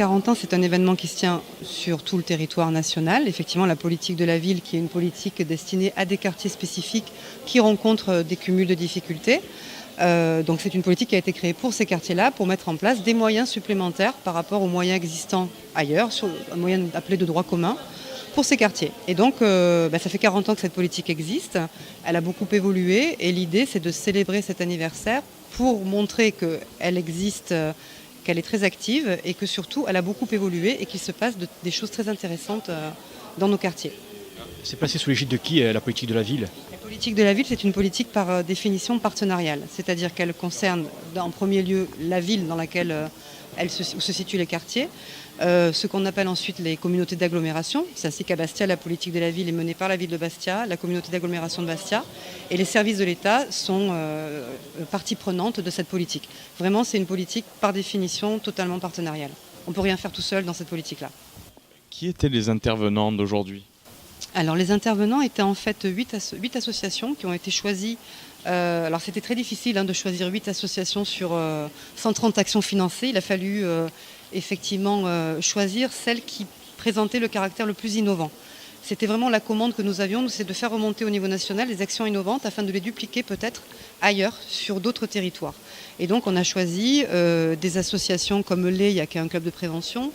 40 ans, c'est un événement qui se tient sur tout le territoire national. Effectivement, la politique de la ville, qui est une politique destinée à des quartiers spécifiques qui rencontrent des cumuls de difficultés. Donc c'est une politique qui a été créée pour ces quartiers-là, pour mettre en place des moyens supplémentaires par rapport aux moyens existants ailleurs, sur un moyen appelé de droit commun, pour ces quartiers. Et donc, ça fait 40 ans que cette politique existe. Elle a beaucoup évolué et l'idée, c'est de célébrer cet anniversaire pour montrer qu'elle existe, qu'elle est très active et que surtout, elle a beaucoup évolué et qu'il se passe des choses très intéressantes dans nos quartiers. C'est placé sous l'égide de qui, la politique de la ville? La politique de la ville, c'est une politique par définition partenariale, c'est-à-dire qu'elle concerne en premier lieu la ville dans laquelle où se situent les quartiers, ce qu'on appelle ensuite les communautés d'agglomération. C'est ainsi qu'à Bastia, la politique de la ville est menée par la ville de Bastia, la communauté d'agglomération de Bastia, et les services de l'État sont partie prenante de cette politique. Vraiment, c'est une politique par définition totalement partenariale. On ne peut rien faire tout seul dans cette politique-là. Qui étaient les intervenants d'aujourd'hui? Alors les intervenants étaient en fait 8 associations qui ont été choisies. Alors c'était très difficile de choisir 8 associations sur 130 actions financées. Il a fallu effectivement choisir celles qui présentaient le caractère le plus innovant. C'était vraiment la commande que nous avions, c'est de faire remonter au niveau national les actions innovantes afin de les dupliquer peut-être ailleurs, sur d'autres territoires. Et donc on a choisi des associations comme l'EIA, qui est un club de prévention,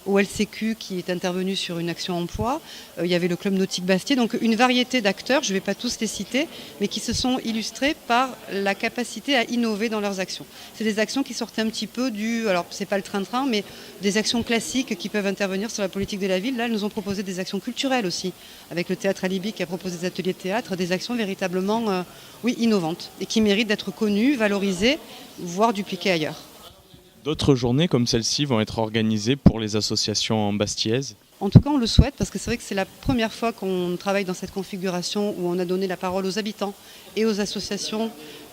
OLCQ qui est intervenu sur une action emploi, il y avait le club nautique Bastier, donc une variété d'acteurs, je ne vais pas tous les citer, mais qui se sont illustrés par la capacité à innover dans leurs actions. C'est des actions qui sortaient un petit peu alors c'est pas le train-train, mais des actions classiques qui peuvent intervenir sur la politique de la ville. Là, elles nous ont proposé des actions culturelles aussi, avec le théâtre Alibi qui a proposé des ateliers de théâtre, des actions véritablement innovantes et qui méritent d'être connues, valorisées, voire dupliquées ailleurs. D'autres journées comme celle-ci vont être organisées pour les associations bastillaises? En tout cas, on le souhaite parce que c'est vrai que c'est la première fois qu'on travaille dans cette configuration où on a donné la parole aux habitants et aux associations.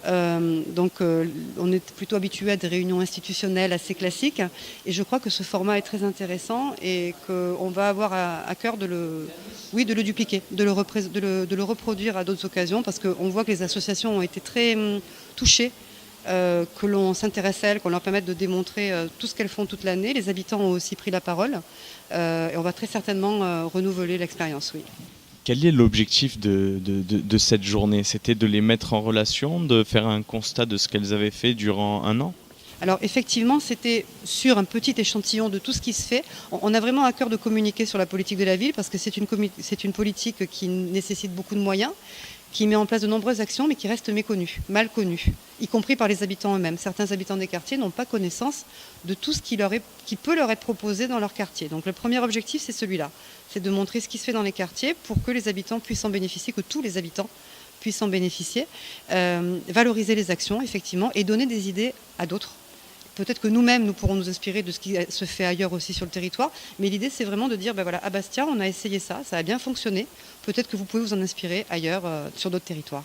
On est plutôt habitué à des réunions institutionnelles assez classiques et je crois que ce format est très intéressant et qu'on va avoir à cœur de le dupliquer, de le reproduire à d'autres occasions parce qu'on voit que les associations ont été très touchées. Que l'on s'intéresse à elles, qu'on leur permette de démontrer tout ce qu'elles font toute l'année. Les habitants ont aussi pris la parole et on va très certainement renouveler l'expérience, oui. Quel est l'objectif de cette journée? C'était de les mettre en relation, de faire un constat de ce qu'elles avaient fait durant un an? Alors effectivement, c'était sur un petit échantillon de tout ce qui se fait. On a vraiment à cœur de communiquer sur la politique de la ville parce que c'est une politique qui nécessite beaucoup de moyens, qui met en place de nombreuses actions mais qui reste méconnue, mal connue, y compris par les habitants eux-mêmes. Certains habitants des quartiers n'ont pas connaissance de tout ce qui peut leur être proposé dans leur quartier. Donc le premier objectif, c'est celui-là, c'est de montrer ce qui se fait dans les quartiers pour que les habitants puissent en bénéficier, que tous les habitants puissent en bénéficier, valoriser les actions effectivement et donner des idées à d'autres. Peut-être que nous-mêmes, nous pourrons nous inspirer de ce qui se fait ailleurs aussi sur le territoire. Mais l'idée, c'est vraiment de dire, à Bastia, on a essayé ça, ça a bien fonctionné. Peut-être que vous pouvez vous en inspirer ailleurs, sur d'autres territoires.